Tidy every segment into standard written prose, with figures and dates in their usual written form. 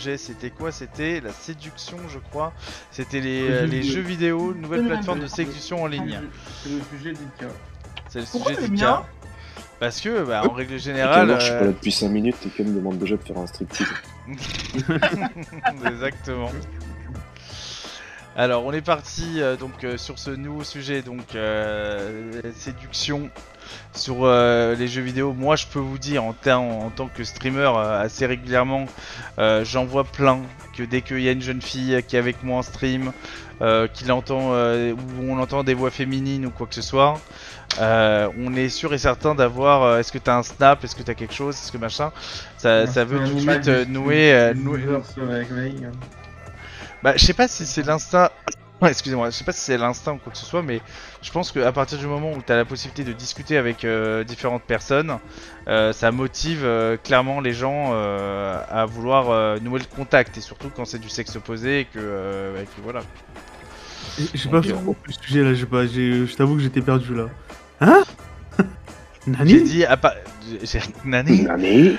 sujet, c'était quoi? C'était la séduction, je crois. C'était les jeux vidéo, nouvelle plateforme de séduction en ligne. C'est le sujet d'Ika. C'est le Pourquoi sujet le d'Ika. mien? Parce que, bah, en règle Et générale... alors, je suis pas là depuis 5 minutes et qu'elle me demande déjà de faire un striptease. Exactement. Alors, on est parti donc sur ce nouveau sujet, donc séduction sur les jeux vidéo. Moi, je peux vous dire en tant que streamer assez régulièrement, j'en vois plein que dès qu'il y a une jeune fille qui est avec moi en stream, qu'il entend ou on entend des voix féminines ou quoi que ce soit, on est sûr et certain d'avoir est-ce que t'as un snap, est-ce que t'as quelque chose, est-ce que machin, ça veut tout de suite nouer. Bah, je sais pas si c'est l'instinct. Ouais, excusez-moi, je sais pas si c'est l'instinct ou quoi que ce soit, mais je pense qu'à partir du moment où tu as la possibilité de discuter avec différentes personnes, ça motive clairement les gens à vouloir nouer le contact, et surtout quand c'est du sexe opposé et que voilà. J'ai pas fait le sujet là, je t'avoue que j'étais perdu là. Hein? Nani? J'ai dit Nani? Nani?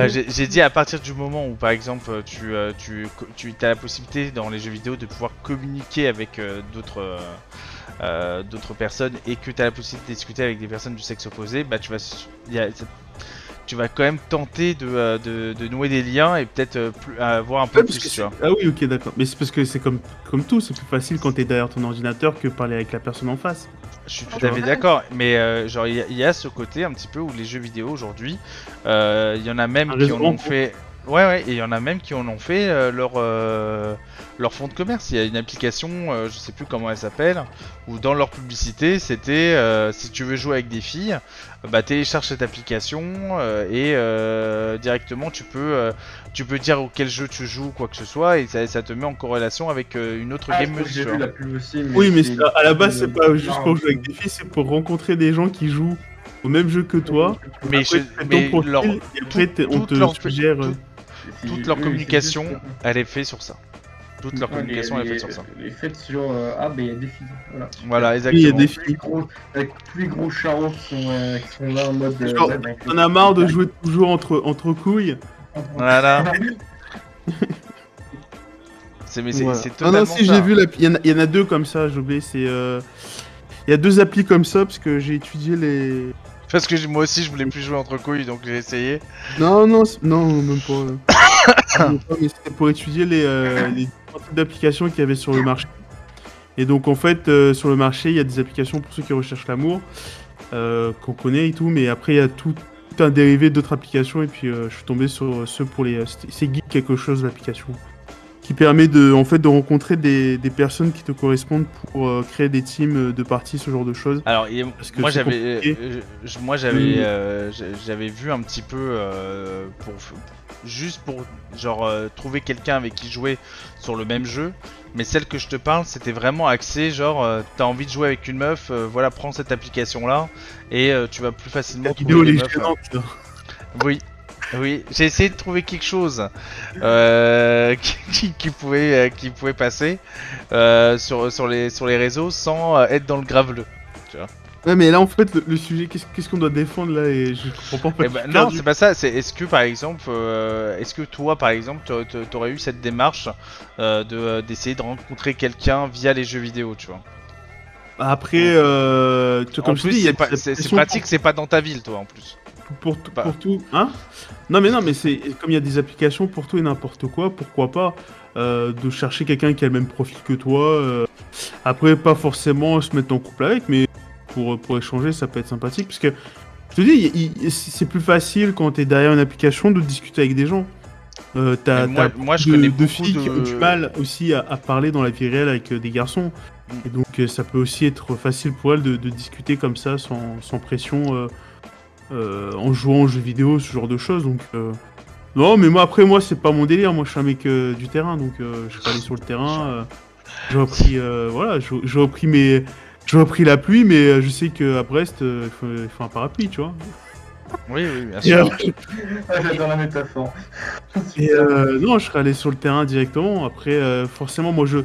J'ai dit à partir du moment où par exemple tu as la possibilité dans les jeux vidéo de pouvoir communiquer avec d'autres personnes et que tu as la possibilité de discuter avec des personnes du sexe opposé, bah tu vas quand même tenter de nouer des liens et peut-être avoir un peu plus, tu vois. Ah oui, ok, d'accord. Mais c'est parce que c'est comme tout, c'est plus facile quand t'es derrière ton ordinateur que parler avec la personne en face. Je suis tout à fait d'accord, mais genre il y a ce côté un petit peu où les jeux vidéo aujourd'hui, il y en a même qui en ont fait... Ouais, et il y en a même qui en ont fait leur fonds de commerce. Il y a une application, je sais plus comment elle s'appelle, où dans leur publicité, c'était si tu veux jouer avec des filles, bah télécharge cette application et directement tu peux dire auquel jeu tu joues, quoi que ce soit, et ça te met en corrélation avec une autre gameuse. J'ai vu la pub aussi, mais oui, mais à la base, c'est pas juste pour jouer avec des filles, c'est pour rencontrer des gens qui jouent au même jeu que toi. Mais on te suggère... Toute leur communication, elle est faite sur ça. Toute leur communication, elle est faite sur ça. Elle est faite sur il y a des filles. Voilà, exactement. Il y a des filles. Avec tous les gros charros qui sont là en mode. On a marre de jouer toujours entre couilles. Voilà. C'est totalement. Non, si j'ai vu, il y en a deux comme ça, j'ai oublié. Il y a deux applis comme ça parce que j'ai étudié les. Parce que moi aussi je voulais plus jouer entre couilles, donc j'ai essayé. Non, même pas. Mais c'était pour étudier les types d'applications qu'il y avait sur le marché. Et donc en fait, sur le marché, il y a des applications pour ceux qui recherchent l'amour, qu'on connaît et tout, mais après il y a tout un dérivé d'autres applications, et puis je suis tombé sur ceux pour les... c'est Geek quelque chose, l'application, qui permet de rencontrer des personnes qui te correspondent pour créer des teams de parties, ce genre de choses. Alors moi j'avais vu un petit peu pour genre trouver quelqu'un avec qui jouer sur le même jeu, mais celle que je te parle c'était vraiment axé genre t'as envie de jouer avec une meuf, voilà, prends cette application là et tu vas plus facilement trouver des meufs. Oui, j'ai essayé de trouver quelque chose qui pouvait passer sur les réseaux sans être dans le graveleux, tu vois. Ouais, mais là en fait le sujet, qu'est-ce qu'on doit défendre là, et je comprends pas. Non, c'est pas ça, c'est est-ce que par exemple, toi par exemple t'aurais eu cette démarche d'essayer de rencontrer quelqu'un via les jeux vidéo, tu vois. Après, comme je dis, c'est pratique, c'est pas dans ta ville, toi en plus. Pour tout, hein? Non mais c'est comme il y a des applications pour tout et n'importe quoi, pourquoi pas de chercher quelqu'un qui a le même profil que toi. Après, pas forcément se mettre en couple avec, mais pour échanger, ça peut être sympathique, parce que je te dis, c'est plus facile quand t'es derrière une application de discuter avec des gens. Moi je connais de filles qui ont du mal aussi à parler dans la vie réelle avec des garçons. Et donc ça peut aussi être facile pour elles de discuter comme ça sans pression. En jouant aux jeux vidéo, ce genre de choses, donc non, mais moi c'est pas mon délire, moi je suis un mec du terrain, donc je suis allé sur le terrain, j'ai repris la pluie, mais je sais qu'à Brest il faut un parapluie, tu vois. Oui, bien sûr. J'adore la métaphore. Et non, je serais allé sur le terrain directement. Après, forcément, moi je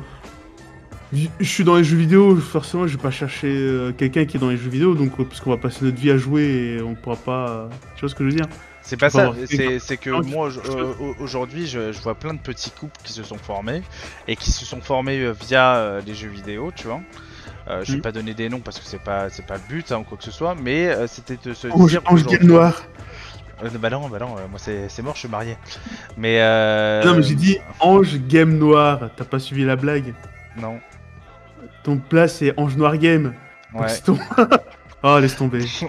suis dans les jeux vidéo, forcément je vais pas chercher quelqu'un qui est dans les jeux vidéo, donc parce qu'on va passer notre vie à jouer et on pourra pas... Tu vois ce que je veux dire? C'est pas Faut ça, avoir fait c'est que moi aujourd'hui je vois plein de petits couples qui se sont formés et qui se sont formés via les jeux vidéo, tu vois. Je vais pas donner des noms parce que c'est pas le but ou quoi que ce soit, mais c'était de se dire Ange Game Noir. bah non, moi c'est mort, je suis marié. Mais Non, mais j'ai dit Ange Game Noir. T'as pas suivi la blague? non. Ton plat, c'est Ange Noir Game. Donc, Ouais. c'est ton... Oh, laisse tomber. C'est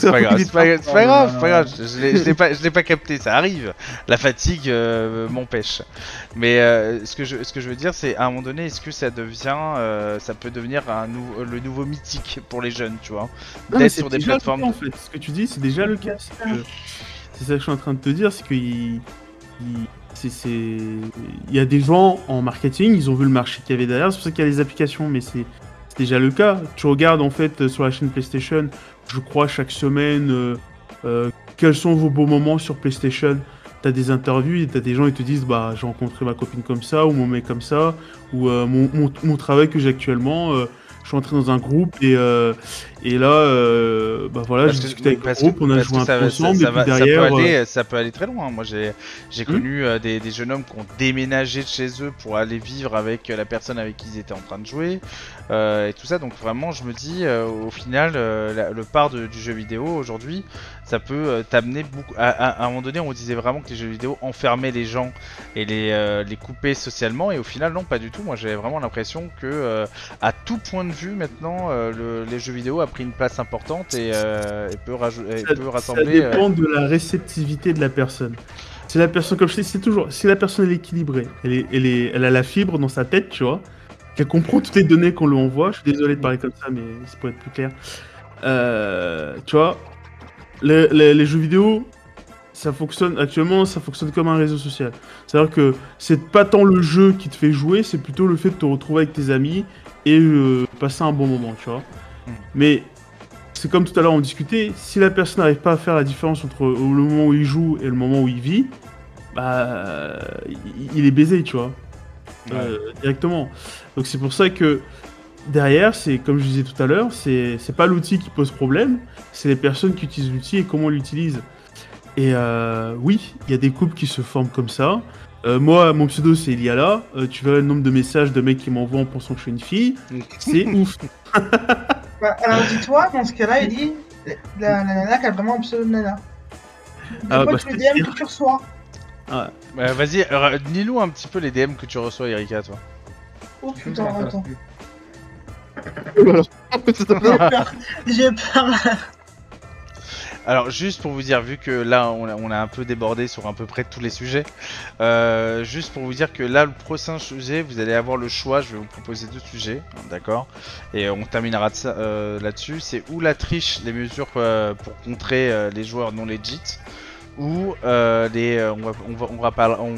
pas grave, c'est pas grave, je l'ai pas capté, ça arrive. La fatigue m'empêche. Mais ce que je veux dire, c'est à un moment donné, est-ce que ça devient, ça peut devenir le nouveau mythique pour les jeunes, tu vois, d'être sur des plateformes. En fait, ce que tu dis, c'est déjà le cas. C'est ça que je suis en train de te dire, c'est que il y a des gens en marketing, ils ont vu le marché qu'il y avait derrière, c'est pour ça qu'il y a les applications, mais c'est déjà le cas. Tu regardes en fait sur la chaîne PlayStation, je crois chaque semaine, quels sont vos beaux moments sur PlayStation. T'as des interviews et t'as des gens qui te disent bah j'ai rencontré ma copine comme ça ou mon mec comme ça ou mon travail que j'ai actuellement. Je suis entré dans un groupe et là bah voilà, j'ai discuté avec le groupe, on a joué un peu ensemble et puis derrière ça peut aller très loin. Moi j'ai connu des jeunes hommes qui ont déménagé de chez eux pour aller vivre avec la personne avec qui ils étaient en train de jouer et tout ça. Donc vraiment je me dis au final le part du jeu vidéo aujourd'hui ça peut t'amener beaucoup. À un moment donné on disait vraiment que les jeux vidéo enfermaient les gens et les coupaient socialement et au final non, pas du tout. Moi j'avais vraiment l'impression que à tout point de vue maintenant les jeux vidéo a pris une place importante et peut rassembler. Ça dépend de la réceptivité de la personne. Si la personne, comme je dis, c'est toujours, si la personne elle est équilibrée, elle a la fibre dans sa tête, tu vois, qu'elle comprend toutes les données qu'on lui envoie. Je suis désolé de parler comme ça, mais c'est pour être plus clair. Tu vois, les jeux vidéo, ça fonctionne comme un réseau social. C'est-à-dire que c'est pas tant le jeu qui te fait jouer, c'est plutôt le fait de te retrouver avec tes amis et passer un bon moment, tu vois. Mais c'est comme tout à l'heure on discutait, si la personne n'arrive pas à faire la différence entre le moment où il joue et le moment où il vit, bah il est baisé, tu vois. Directement. Donc c'est pour ça que derrière, c'est comme je disais tout à l'heure, c'est pas l'outil qui pose problème, c'est les personnes qui utilisent l'outil et comment on l'utilise. Et oui, il y a des couples qui se forment comme ça. Moi, mon pseudo c'est Iliala. Tu verras le nombre de messages de mecs qui m'envoient en pensant que je suis une fille. C'est ouf. Bah, alors dis-toi, dans ce cas-là, il dit la nana qui a vraiment un pseudo de nana. Tu les DM que tu reçois. Ah. Vas-y, dis-nous un petit peu les DM que tu reçois, Erika, toi. Oh putain, attends. J'ai peur. Alors juste pour vous dire, vu que là on a un peu débordé sur à peu près tous les sujets, juste pour vous dire que là le prochain sujet, vous allez avoir le choix, je vais vous proposer 2 sujets, d'accord, et on terminera de ça là-dessus, c'est ou la triche, les mesures pour contrer les joueurs non legit, ou on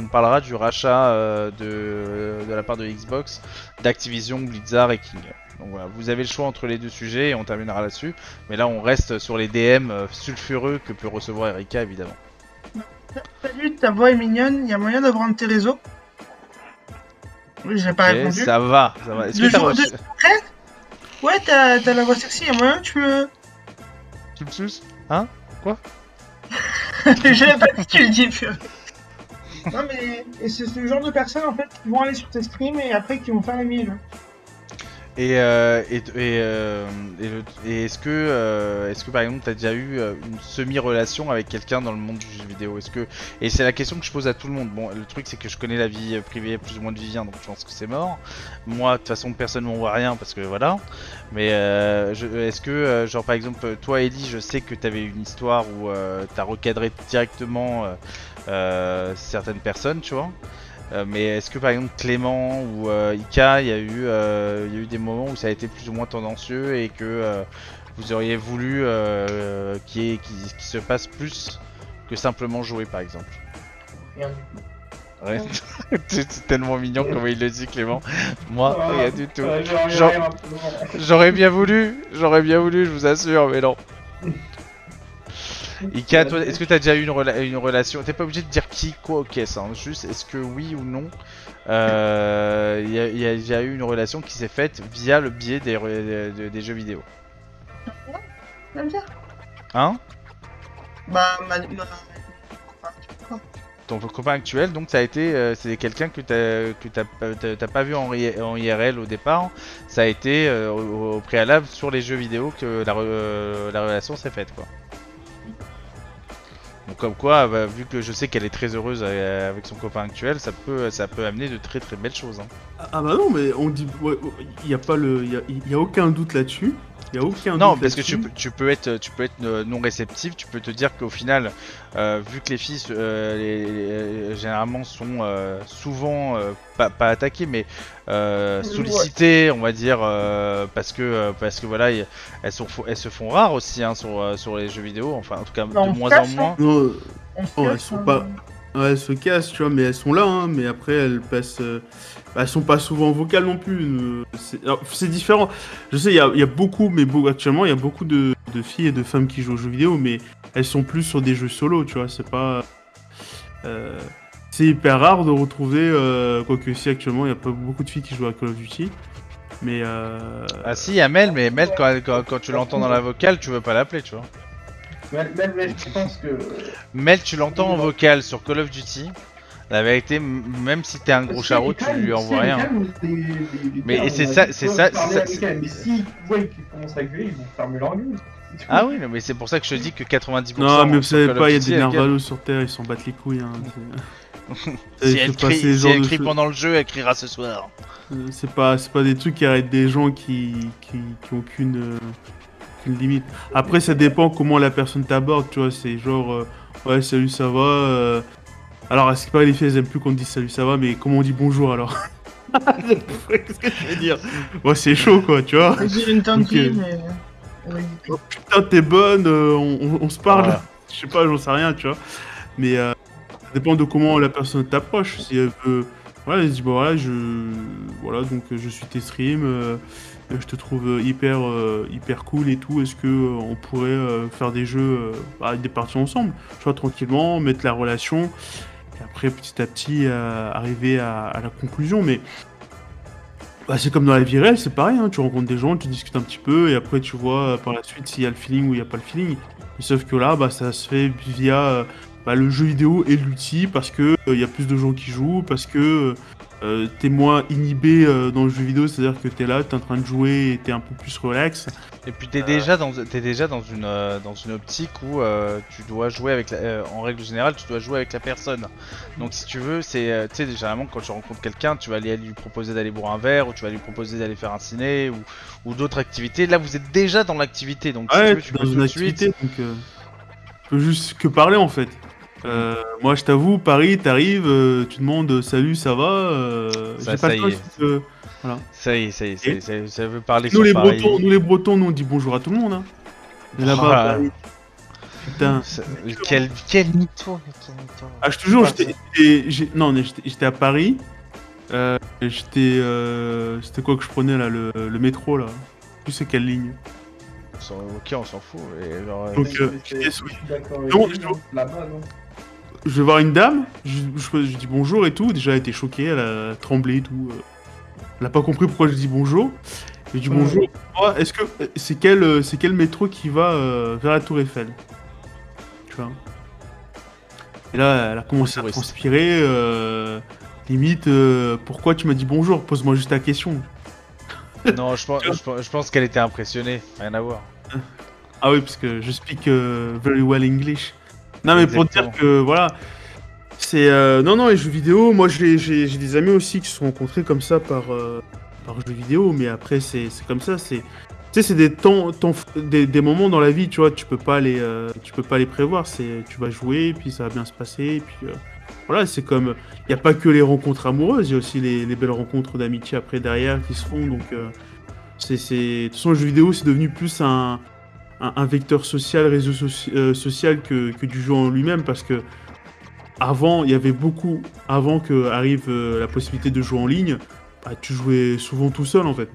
parlera du rachat de la part de Xbox, d'Activision, Blizzard et King. Donc voilà, vous avez le choix entre les 2 sujets et on terminera là-dessus. Mais là, on reste sur les DM sulfureux que peut recevoir Erika, évidemment. Salut, ta voix est mignonne, il y a moyen d'avoir un de tes réseaux? Oui, j'ai pas répondu. Ça va. Est-ce que t'as reçu... Ouais, t'as la voix sexy, il y a moyen que tu me... Tu me suces? Hein? Quoi? Je savais pas si tu le dis, purée. Non mais c'est ce genre de personnes en fait qui vont aller sur tes streams et après qui vont faire les miels. Et est-ce que par exemple t'as déjà eu une semi-relation avec quelqu'un dans le monde du jeu vidéo? Et c'est la question que je pose à tout le monde. Bon, le truc c'est que je connais la vie privée plus ou moins de Vivien, donc je pense que c'est mort. Moi de toute façon personne ne m'envoie rien parce que voilà. Mais est-ce que genre par exemple toi Ellie, je sais que t'avais une histoire où t'as recadré directement certaines personnes, tu vois. Mais est-ce que par exemple Clément ou Ika, il y a eu des moments où ça a été plus ou moins tendancieux et que vous auriez voulu qu'il se passe plus que simplement jouer par exemple? Rien. Ouais. C'est tellement mignon comme il le dit Clément. Moi, rien du tout. J'aurais bien voulu, je vous assure, mais non. Ika, toi, est-ce que t'as déjà eu une relation? T'es pas obligé de dire qui, quoi, ok, ça, hein, juste est-ce que oui ou non il y a déjà eu une relation qui s'est faite via le biais des jeux vidéo? J'aime bien. Hein? Bah, Ton copain actuel, donc ça a été, c'est quelqu'un que t'as pas vu en IRL au départ. Ça a été au préalable sur les jeux vidéo que la relation s'est faite, quoi. Donc comme quoi, vu que je sais qu'elle est très heureuse avec son copain actuel, ça peut amener de très très belles choses. Hein. Ah bah non, mais on dit, il y a pas y a aucun doute là-dessus. Y a aucun non, doute parce que là-dessus. tu peux être non réceptif, tu peux te dire qu'au final, vu que les filles généralement sont souvent pas attaquées, mais sollicitées, on va dire, parce que voilà, elles se font rares aussi hein, sur les jeux vidéo, enfin en tout cas Non, de moins en moins. Non, On se oh, elles casse, sont hein. pas. Ouais, elles se cassent, tu vois, mais elles sont là, hein, mais après elles passent. Elles sont pas souvent vocales non plus. C'est différent. Je sais, il y a beaucoup, mais actuellement, il y a beaucoup de filles et de femmes qui jouent aux jeux vidéo, mais elles sont plus sur des jeux solo, tu vois. C'est pas. C'est hyper rare de retrouver. Quoique, si actuellement, il y a pas beaucoup de filles qui jouent à Call of Duty. Mais. Ah si, il y a Mel, mais Mel, quand tu l'entends dans la vocale, tu veux pas l'appeler, tu vois. Mais je pense que. Mel, tu l'entends en vocale sur Call of Duty. La vérité, même si t'es un gros charreau, tu lui envoies rien. Mais c'est ça. Mais s'ils voient qu'ils commencent à gueuler, ils vont fermer leur gueule. Ah oui, mais c'est pour ça que je te dis que 90%. Non, mais vous sur savez Call of pas, il y a Duty, des elles gueulent. nervalos sur Terre, ils s'en battent les couilles. Hein. Si elle crie choses. pendant le jeu, elle criera ce soir. C'est pas des trucs qui arrêtent des gens qui ont qu'une limite. Après, ça dépend comment la personne t'aborde, tu vois. C'est genre, ouais, salut, ça va. Alors, à ce qui paraît, les filles, elles aiment plus qu'on dise salut, ça va, mais comment on dit bonjour alors? Qu'est-ce que je veux dire? Ouais, c'est chaud, quoi, tu vois. J'ai une tante Ok. mais. Oui. Oh, putain, t'es bonne, on se parle. Voilà. Je sais pas, j'en sais rien, tu vois. Mais ça dépend de comment la personne t'approche. Si elle veut. Voilà, elle se dit, bon, voilà, donc je suis tes streams, je te trouve hyper cool et tout. Est-ce que on pourrait faire des jeux, des parties ensemble? Tu vois, tranquillement, mettre la relation. Et après, petit à petit, arriver à la conclusion. Mais c'est comme dans la vie réelle, c'est pareil. Hein, tu rencontres des gens, tu discutes un petit peu, et après, tu vois par la suite s'il y a le feeling ou il n'y a pas le feeling. Et sauf que là, ça se fait via le jeu vidéo et l'outil, parce que il y a plus de gens qui jouent, parce que t'es moins inhibé dans le jeu vidéo, c'est-à-dire que t'es là, t'es en train de jouer et t'es un peu plus relax. Et puis t'es déjà dans une optique où tu dois jouer avec en règle générale, tu dois jouer avec la personne. Donc si tu veux, c'est tu sais généralement quand tu rencontres quelqu'un, tu vas aller lui proposer d'aller boire un verre, ou tu vas lui proposer d'aller faire un ciné ou d'autres activités. Là vous êtes déjà dans l'activité, donc si tu Ouais, veux, t'es tu dans peux une tout de activité, suite. donc tu peux juste que parler en fait. Moi, je t'avoue, Paris, t'arrives, tu demandes salut, ça va. Ça, J'ai ça pas y le est. temps. Voilà. Ça y est, ça veut parler Nous sur les Paris. Bretons, nous on dit bonjour à tout le monde. Hein. Mais là-bas, Voilà. à Paris, putain. Quel mytho, quel mytho. Ah, je te jure, j'étais à Paris. C'était quoi que je prenais là, le métro là. Je sais quelle ligne. Ok, on s'en fout. Et genre, Donc, Je suis d'accord avec Non, lui, non. Là-bas, non. je vais voir une dame, je dis bonjour et tout. Déjà, elle était choquée, elle a tremblé et tout. Elle a pas compris pourquoi je dis bonjour. Je dis bonjour. Oh, est-ce que c'est quel métro qui va vers la Tour Eiffel? Tu vois. Et là, elle a commencé à Touriste. transpirer. Limite, pourquoi tu m'as dit bonjour? Pose-moi juste ta question. non, je pense qu'elle était impressionnée. Rien à voir. Ah oui, parce que je speak very well English. Non, mais pour Exactement. dire que voilà, c'est non les jeux vidéo. Moi, j'ai des amis aussi qui se sont rencontrés comme ça par jeux vidéo, mais après c'est comme ça. C'est tu sais, c'est des moments dans la vie, tu vois. Tu peux pas les prévoir. Tu vas jouer, puis ça va bien se passer, et puis voilà. C'est comme il y a pas que les rencontres amoureuses, il y a aussi les belles rencontres d'amitié après derrière qui se font. Donc de toute façon, le jeu vidéo c'est devenu plus un vecteur social, réseau social que du jeu en lui-même, parce que avant que arrive la possibilité de jouer en ligne, tu jouais souvent tout seul en fait.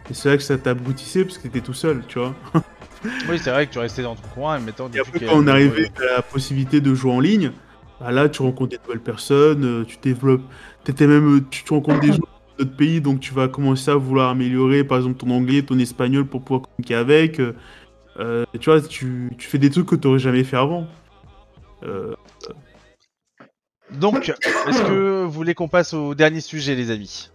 Et c'est là que ça t'aboutissait parce que t'étais tout seul, tu vois. Oui, c'est vrai que tu restais dans ton coin et maintenant. Et après, quand on arrivait à la possibilité de jouer en ligne, là tu rencontres des nouvelles personnes, tu développes, tu rencontres des gens d'autres pays, donc tu vas commencer à vouloir améliorer par exemple ton anglais, ton espagnol pour pouvoir communiquer avec. Tu vois, tu fais des trucs que tu n'aurais jamais fait avant. Donc, est-ce que vous voulez qu'on passe au dernier sujet, les amis?